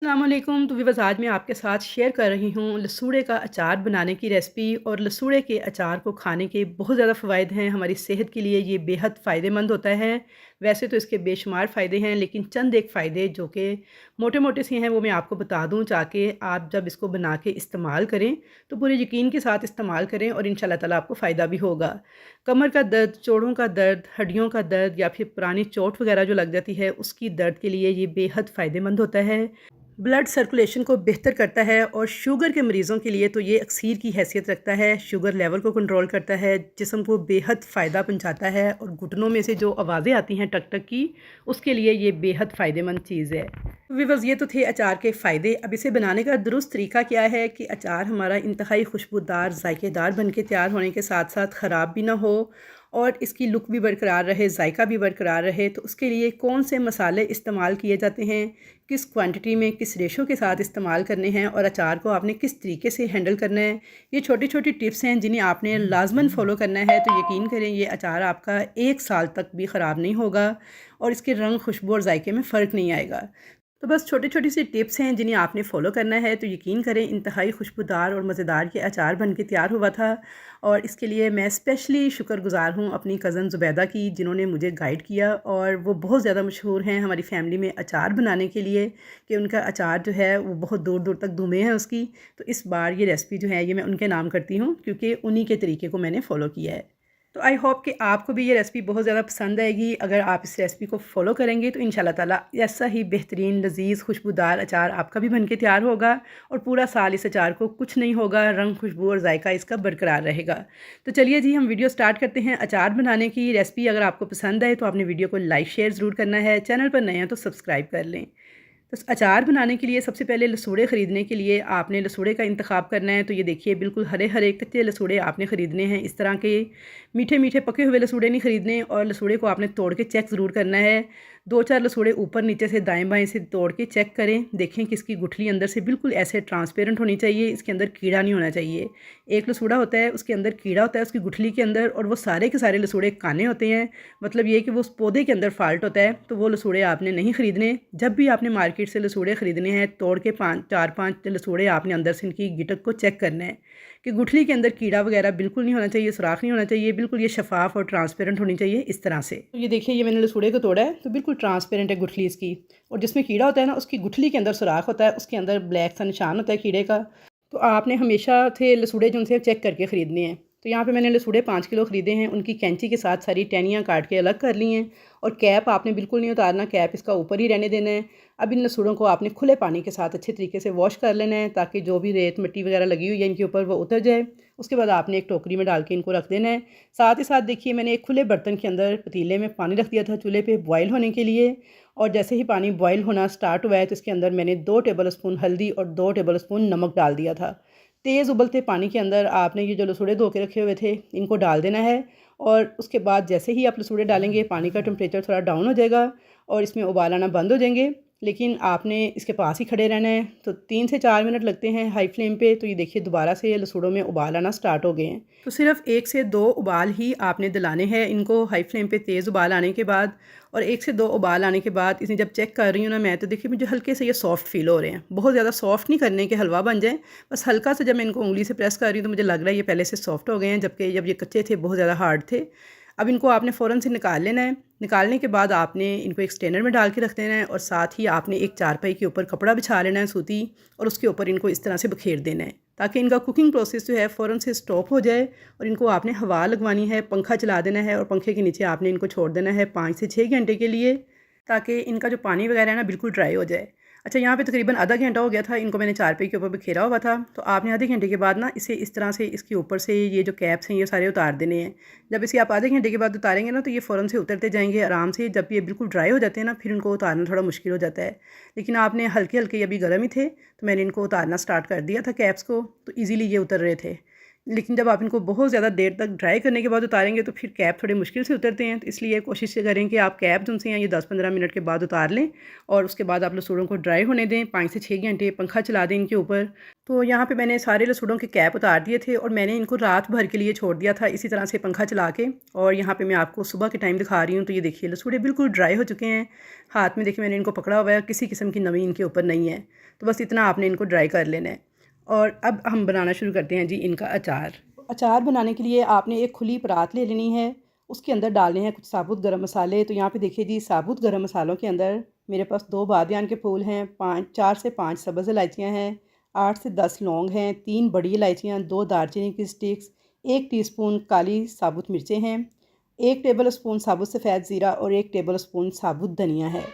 अस्सलाम वालेकुम। तो व्यूअर्स, आज मैं आपके साथ शेयर कर रही हूँ लसूड़े का अचार बनाने की रेसिपी। और लसूड़े के अचार को खाने के बहुत ज़्यादा फ़वाइद हैं। हमारी सेहत के लिए ये बेहद फ़ायदेमंद होता है। वैसे तो इसके बेशुमार फ़ायदे हैं, लेकिन चंद एक फ़ायदे जो कि मोटे-मोटे से हैं वो मैं आपको बता दूँ, ताकि आप जब इसको बना के इस्तेमाल करें तो पूरे यकीन के साथ इस्तेमाल करें और इंशाल्लाह ताला आपको फ़ायदा भी होगा। कमर का दर्द, जोड़ों का दर्द, हड्डियों का दर्द या फिर पुरानी चोट वगैरह जो लग जाती है उसकी दर्द के लिए ये बेहद फ़ायदेमंद होता है। ब्लड सर्कुलेशन को बेहतर करता है और शुगर के मरीज़ों के लिए तो ये अक्सीर की हैसियत रखता है। शुगर लेवल को कंट्रोल करता है, जिस्म को बेहद फ़ायदा पहुंचाता है और घुटनों में से जो आवाज़ें आती हैं टक टक की, उसके लिए ये बेहद फ़ायदेमंद चीज़ है। व्यूअर्स, ये तो थे अचार के फ़ायदे। अब इसे बनाने का दुरुस्त तरीका क्या है कि अचार हमारा इंतहाई खुशबूदार, जायकेदार बन के तैयार होने के साथ साथ ख़राब भी ना हो और इसकी लुक भी बरकरार रहे, जायका भी बरकरार रहे। तो उसके लिए कौन से मसाले इस्तेमाल किए जाते हैं, किस क्वांटिटी में, किस रेशो के साथ इस्तेमाल करने हैं और अचार को आपने किस तरीके से हैंडल करना है, ये छोटी छोटी टिप्स हैं जिन्हें आपने लाजमन फ़ॉलो करना है। तो यकीन करें, ये अचार आपका 1 साल तक भी ख़राब नहीं होगा और इसके रंग, खुशबू और जायके में फ़र्क नहीं आएगा। तो बस छोटी छोटी सी टिप्स हैं जिन्हें आपने फ़ॉलो करना है। तो यकीन करें, इंतहाई खुशबूदार और मज़ेदार ये अचार बन के तैयार हुआ था। और इसके लिए मैं स्पेशली शुक्रगुज़ार हूँ अपनी कज़न ज़ुबैदा की, जिन्होंने मुझे गाइड किया। और वो बहुत ज़्यादा मशहूर हैं हमारी फ़ैमिली में अचार बनाने के लिए, कि उनका अचार जो है वो बहुत दूर दूर तक धूमे है उसकी। तो इस बार ये रेसिपी जो है ये मैं उनके नाम करती हूँ, क्योंकि उन्हीं के तरीके को मैंने फ़ॉलो किया है। तो आई होप कि आपको भी ये रेसिपी बहुत ज़्यादा पसंद आएगी। अगर आप इस रेसिपी को फ़ॉलो करेंगे तो इंशाल्लाह ताला ऐसा ही बेहतरीन, लज़ीज़, खुशबूदार अचार आपका भी बन के तैयार होगा और पूरा साल इस अचार को कुछ नहीं होगा, रंग, खुशबू और जायका इसका बरकरार रहेगा। तो चलिए जी, हम वीडियो स्टार्ट करते हैं अचार बनाने की। रेसिपी अगर आपको पसंद आए तो आपने वीडियो को लाइक शेयर ज़रूर करना है। चैनल पर नए हैं तो सब्सक्राइब कर लें। तो अचार बनाने के लिए सबसे पहले लसूड़े ख़रीदने के लिए आपने लसूड़े का इंतखाब करना है। तो ये देखिए, बिल्कुल हरे हरे कच्चे लसूड़े आपने ख़रीदने हैं। इस तरह के मीठे मीठे पके हुए लसूड़े नहीं ख़रीदने। और लसूड़े को आपने तोड़ के चेक ज़रूर करना है। 2-4 लसूड़े ऊपर नीचे से दाएं बाएं से तोड़ के चेक करें। देखें कि इसकी गुठली अंदर से बिल्कुल ऐसे ट्रांसपेरेंट होनी चाहिए, इसके अंदर कीड़ा नहीं होना चाहिए। एक लसूड़ा होता है उसके अंदर कीड़ा होता है उसकी गुठली के अंदर, और वो सारे के सारे लसूड़े काने होते हैं। मतलब ये कि वो उस पौधे के अंदर फॉल्ट होता है। तो वो लसूड़े आपने नहीं ख़रीदने। जब भी आपने मार्केट से लसूड़े ख़रीदने हैं, तोड़ के 4-5 लसूड़े आपने अंदर से इनकी गिटक को चेक करना है कि गुठली के अंदर कीड़ा वगैरह बिल्कुल नहीं होना चाहिए, सुराख नहीं होना चाहिए, बिल्कुल ये शफाफ और ट्रांसपेरेंट होनी चाहिए इस तरह से। तो ये देखिए, ये मैंने लसूड़े को तोड़ा है तो बिल्कुल ट्रांसपेरेंट है गुठली इसकी। और जिसमें कीड़ा होता है ना, उसकी गुठली के अंदर सुराख होता है, उसके अंदर ब्लैक सा निशान होता है कीड़े का। तो आपने हमेशा थे लसूड़े जो उनसे चेक करके ख़रीदने हैं। तो यहाँ पे मैंने लसूड़े 5 किलो ख़रीदे हैं। उनकी कैंची के साथ सारी टहनियाँ काट के अलग कर ली हैं। और कैप आपने बिल्कुल नहीं उतारना, कैप इसका ऊपर ही रहने देना है। अब इन लसूड़ों को आपने खुले पानी के साथ अच्छे तरीके से वॉश कर लेना है, ताकि जो भी रेत, मिट्टी वगैरह लगी हुई है इनके ऊपर वो उतर जाए। उसके बाद आपने एक टोकरी में डाल के इनको रख देना है। साथ ही साथ देखिए, मैंने एक खुले बर्तन के अंदर पतीले में पानी रख दिया था चूल्हे पे बॉयल होने के लिए। और जैसे ही पानी बॉयल होना स्टार्ट हुआ है तो इसके अंदर मैंने 2 टेबल स्पून हल्दी और 2 टेबल स्पून नमक डाल दिया था। तेज़ उबलते पानी के अंदर आपने ये जो लसूड़े धो के रखे हुए थे इनको डाल देना है। और उसके बाद जैसे ही आप लसूड़े डालेंगे, पानी का टेम्परेचर थोड़ा डाउन हो जाएगा और इसमें उबाल आना बंद हो जाएंगे। लेकिन आपने इसके पास ही खड़े रहना है। तो 3 से 4 मिनट लगते हैं हाई फ्लेम पे। तो ये देखिए, दोबारा से लसूड़ों में उबाल आना स्टार्ट हो गए हैं। तो सिर्फ 1 से 2 उबाल ही आपने दिलाने हैं इनको हाई फ्लेम पे तेज़ उबाल आने के बाद। और 1 से 2 उबाल आने के बाद इसे जब चेक कर रही हूँ ना मैं, तो देखिए मुझे हल्के से ये सॉफ्ट फील हो रहे हैं। बहुत ज़्यादा सॉफ्ट नहीं करने के हलवा बन जाए, बस हल्का सा। जब मैं इनको उंगली से प्रेस कर रही हूँ तो मुझे लग रहा है ये पहले से सॉफ्ट हो गए हैं, जबकि जब ये कच्चे थे बहुत ज़्यादा हार्ड थे। अब इनको आपने फ़ौरन से निकाल लेना है। निकालने के बाद आपने इनको एक स्ट्रेनर में डाल के रख देना है। और साथ ही आपने एक चारपाई के ऊपर कपड़ा बिछा लेना है सूती, और उसके ऊपर इनको इस तरह से बखेर देना है, ताकि इनका कुकिंग प्रोसेस जो है फ़ौरन से स्टॉप हो जाए। और इनको आपने हवा लगवानी है, पंखा चला देना है और पंखे के नीचे आपने इनको छोड़ देना है 5 से 6 घंटे के लिए, ताकि इनका जो पानी वगैरह है ना बिल्कुल ड्राई हो जाए। अच्छा, यहाँ पे तकरीबन आधा घंटा हो गया था, इनको मैंने चारपाई के ऊपर बिखेरा हुआ था। तो आपने आधे घंटे के बाद ना इसे इस तरह से इसके ऊपर से ये जो कैप्स हैं ये सारे उतार देने हैं। जब इसे आप आधे घंटे के बाद उतारेंगे ना तो ये फ़ौरन से उतरते जाएंगे आराम से। जब ये बिल्कुल ड्राई हो जाते हैं ना, फिर इनको उतारना थोड़ा मुश्किल हो जाता है। लेकिन आपने हल्के हल्के अभी गर्म ही थे तो मैंने इनको उतारना स्टार्ट कर दिया था कैप्स को, तो ईज़िली ये उतर रहे थे। लेकिन जब आप इनको बहुत ज़्यादा देर तक ड्राई करने के बाद उतारेंगे तो फिर कैप थोड़े मुश्किल से उतरते हैं, तो इसलिए कोशिश ये करें कि आप कैप जो उनसे हैं ये 10-15 मिनट के बाद उतार लें और उसके बाद आप लसूड़ों को ड्राई होने दें। 5 से 6 घंटे पंखा चला दें इनके ऊपर। तो यहाँ पे मैंने सारे लसूड़ों के कैप उतार दिए थे और मैंने इनको रात भर के लिए छोड़ दिया था इसी तरह से पंखा चला के। और यहाँ पे मैं आपको सुबह के टाइम दिखा रही हूँ, तो ये देखिए लसूड़े बिल्कुल ड्राई हो चुके हैं। हाथ में देखिए मैंने इनको पकड़ा हुआ है, किसी किस्म की नमी इनके ऊपर नहीं है। तो बस इतना आपने इनको ड्राई कर लेना है। और अब हम बनाना शुरू करते हैं जी इनका अचार। अचार बनाने के लिए आपने एक खुली परात ले लेनी है, उसके अंदर डालने हैं कुछ साबुत गरम मसाले। तो यहाँ पे देखिए जी, साबुत गरम मसालों के अंदर मेरे पास 2 बादियान के फूल हैं, 4 से 5 सब्ज़ इलायचियाँ हैं, 8 से 10 लौंग हैं, 3 बड़ी इलायचियाँ, 2 दालचीनी की स्टिक्स, 1 टीस्पून काली साबुत मिर्चें हैं, 1 टेबल स्पून साबुत सफ़ेद ज़ीरा और 1 टेबल स्पून साबुत धनिया है।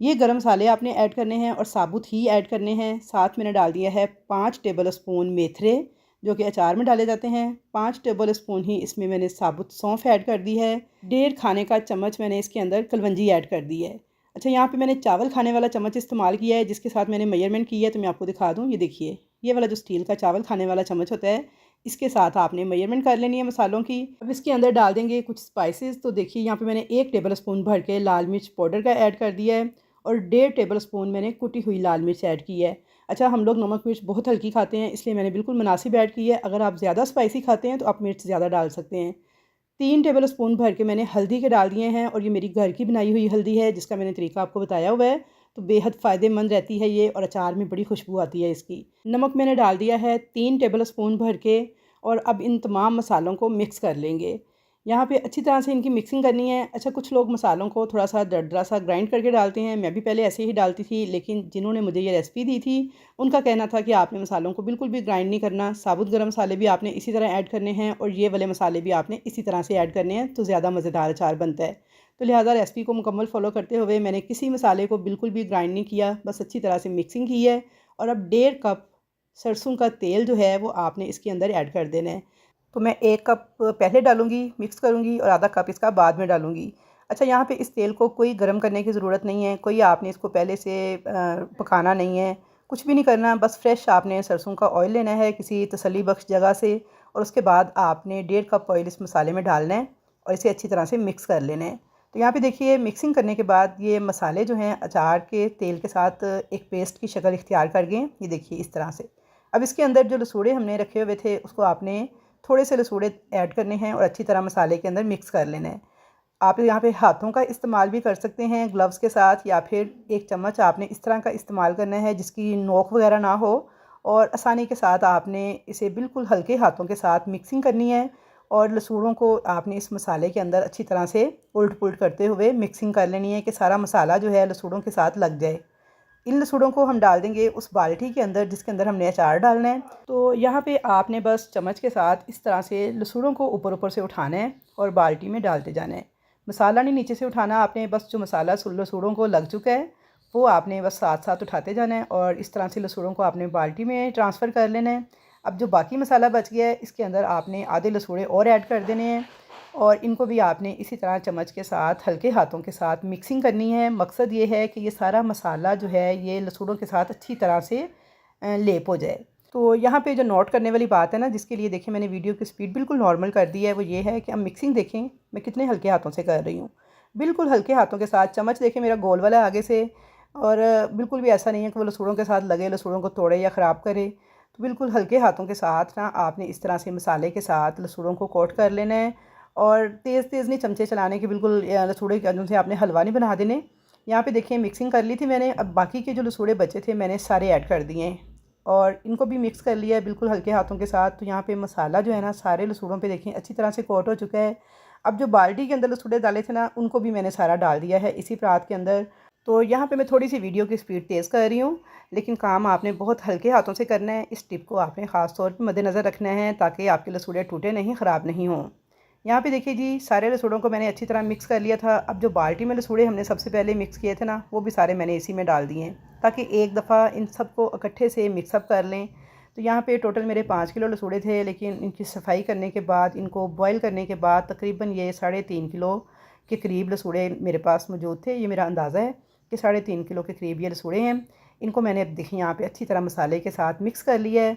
ये गरम मसाले आपने ऐड करने हैं और साबुत ही ऐड करने हैं। साथ मैंने डाल दिया है 5 टेबल स्पून मेथरे, जो कि अचार में डाले जाते हैं। 5 टेबल स्पून ही इसमें मैंने साबुत सौंफ ऐड कर दी है। 1.5 खाने का चम्मच मैंने इसके अंदर कलवंजी ऐड कर दी है। अच्छा, यहाँ पे मैंने चावल खाने वाला चम्मच इस्तेमाल किया है, जिसके साथ मैंने मेजरमेंट की है, तो मैं आपको दिखा दूँ। ये देखिए, ये वाला जो स्टील का चावल खाने वाला चम्मच होता है, इसके साथ आपने मेजरमेंट कर लेनी है मसालों की। अब इसके अंदर डाल देंगे कुछ स्पाइसेस। तो देखिए यहाँ पे मैंने 1 टेबल स्पून भर के लाल मिर्च पाउडर का ऐड कर दिया है और 1.5 टेबल स्पून मैंने कुटी हुई लाल मिर्च ऐड की है। अच्छा, हम लोग नमक मिर्च बहुत हल्की खाते हैं, इसलिए मैंने बिल्कुल मुनासिब ऐड की है। अगर आप ज़्यादा स्पाइसी खाते हैं तो आप मिर्च ज़्यादा डाल सकते हैं। 3 टेबल स्पून भर के मैंने हल्दी के डाल दिए हैं और ये मेरी घर की बनाई हुई हल्दी है, जिसका मैंने तरीका आपको बताया हुआ है। तो बेहद फ़ायदेमंद रहती है ये और अचार में बड़ी खुशबू आती है इसकी। नमक मैंने डाल दिया है 3 टेबल स्पून भर के और अब इन तमाम मसालों को मिक्स कर लेंगे। यहाँ पे अच्छी तरह से इनकी मिक्सिंग करनी है। अच्छा, कुछ लोग मसालों को थोड़ा सा दरदरा सा ग्राइंड करके डालते हैं, मैं भी पहले ऐसे ही डालती थी, लेकिन जिन्होंने मुझे ये रेसिपी दी थी उनका कहना था कि आपने मसालों को बिल्कुल भी ग्राइंड नहीं करना। साबुत गरम मसाले भी आपने इसी तरह ऐड करने हैं और ये वाले मसाले भी आपने इसी तरह से ऐड करने हैं, तो ज़्यादा मज़ेदार अचार बनता है। तो लिहाजा रेसिपी को मुकम्मल फ़ॉलो करते हुए मैंने किसी मसाले को बिल्कुल भी ग्राइंड नहीं किया, बस अच्छी तरह से मिक्सिंग की है। और अब 1.5 कप सरसों का तेल जो है वो आपने इसके अंदर ऐड कर देना है। तो मैं 1 कप पहले डालूँगी, मिक्स करूँगी और आधा कप इसका बाद में डालूँगी। अच्छा, यहाँ पे इस तेल को कोई गर्म करने की ज़रूरत नहीं है, कोई आपने इसको पहले से पकाना नहीं है, कुछ भी नहीं करना। बस फ्रेश आपने सरसों का ऑयल लेना है किसी तसल्ली बख्श जगह से और उसके बाद आपने 1.5 कप ऑयल इस मसाले में डालना है और इसे अच्छी तरह से मिक्स कर लेना है। तो यहाँ पे देखिए, मिक्सिंग करने के बाद ये मसाले जो हैं अचार के तेल के साथ एक पेस्ट की शक्ल इख्तियार कर गए। ये देखिए इस तरह से। अब इसके अंदर जो लसूड़े हमने रखे हुए थे उसको आपने थोड़े से लसूड़े ऐड करने हैं और अच्छी तरह मसाले के अंदर मिक्स कर लेना है। आप यहाँ पे हाथों का इस्तेमाल भी कर सकते हैं ग्लव्स के साथ, या फिर एक चम्मच आपने इस तरह का इस्तेमाल करना है जिसकी नोक वगैरह ना हो और आसानी के साथ आपने इसे बिल्कुल हल्के हाथों के साथ मिक्सिंग करनी है और लसूड़ों को आपने इस मसाले के अंदर अच्छी तरह से उल्ट पुल्ट करते हुए मिक्सिंग कर लेनी है कि सारा मसाला जो है लसूड़ों के साथ लग जाए। इन लसूड़ों को हम डाल देंगे उस बाल्टी के अंदर जिसके अंदर हमने अचार डालना है। तो यहाँ पे आपने बस चम्मच के साथ इस तरह से लसूड़ों को ऊपर ऊपर से उठाना है और बाल्टी में डालते जाना है। मसाला नहीं नीचे से उठाना आपने, बस जो मसाला लसूड़ों को लग चुका है वो आपने बस साथ साथ उठाते जाना है और इस तरह से लसूड़ों को आपने बाल्टी में ट्रांसफ़र कर लेना है। अब जो बाकी मसाला बच गया है इसके अंदर आपने आधे लसूड़े और ऐड कर देने हैं और इनको भी आपने इसी तरह चम्मच के साथ हल्के हाथों के साथ मिक्सिंग करनी है। मकसद ये है कि ये सारा मसाला जो है ये लसूड़ों के साथ अच्छी तरह से लेप हो जाए। तो यहाँ पे जो नोट करने वाली बात है ना, जिसके लिए देखिए मैंने वीडियो की स्पीड बिल्कुल नॉर्मल कर दी है, वो ये है कि अब मिक्सिंग देखें मैं कितने हल्के हाथों से कर रही हूँ। बिल्कुल हल्के हाथों के साथ, चम्मच देखें मेरा गोल वाला आगे से, और बिल्कुल भी ऐसा नहीं है कि वो लसूड़ों के साथ लगे, लसूड़ों को तोड़े या ख़राब करे। तो बिल्कुल हल्के हाथों के साथ ना आपने इस तरह से मसाले के साथ लसूड़ों को कोट कर लेना है और तेज़ तेज़ नहीं चमचे चलाने के, बिल्कुल लसूड़े के अंदर से आपने हलवा नहीं बना देने। यहाँ पे देखिए मिक्सिंग कर ली थी मैंने, अब बाकी के जो लसूड़े बचे थे मैंने सारे ऐड कर दिए हैं और इनको भी मिक्स कर लिया है बिल्कुल हल्के हाथों के साथ। तो यहाँ पे मसाला जो है ना सारे लसूड़ों पे देखें अच्छी तरह से कोट हो चुका है। अब जो बाल्टी के अंदर लसूड़े डाले थे ना उनको भी मैंने सारा डाल दिया है इसी परात के अंदर। तो यहाँ पे मैं थोड़ी सी वीडियो की स्पीड तेज़ कर रही हूँ, लेकिन काम आपने बहुत हल्के हाथों से करना है। इस टिप को आपने ख़ास तौर पर मद्देनज़र रखना है ताकि आपके लसूड़े टूटे नहीं, ख़राब नहीं हों। यहाँ पे देखिए जी, सारे लसूड़ों को मैंने अच्छी तरह मिक्स कर लिया था। अब जो बाल्टी में लसूड़े हमने सबसे पहले मिक्स किए थे ना वो भी सारे मैंने इसी में डाल दिए हैं ताकि एक दफ़ा इन सबको इकट्ठे से मिक्सअप कर लें। तो यहाँ पे टोटल मेरे 5 किलो लसूड़े थे, लेकिन इनकी सफाई करने के बाद, इनको बॉयल करने के बाद तकरीबन ये 3.5 किलो के करीब लसूड़े मेरे पास मौजूद थे। ये मेरा अंदाज़ा है कि 3.5 किलो के करीब ये लसूड़े हैं। इनको मैंने देखिए यहाँ पे अच्छी तरह मसाले के साथ मिक्स कर लिया है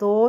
2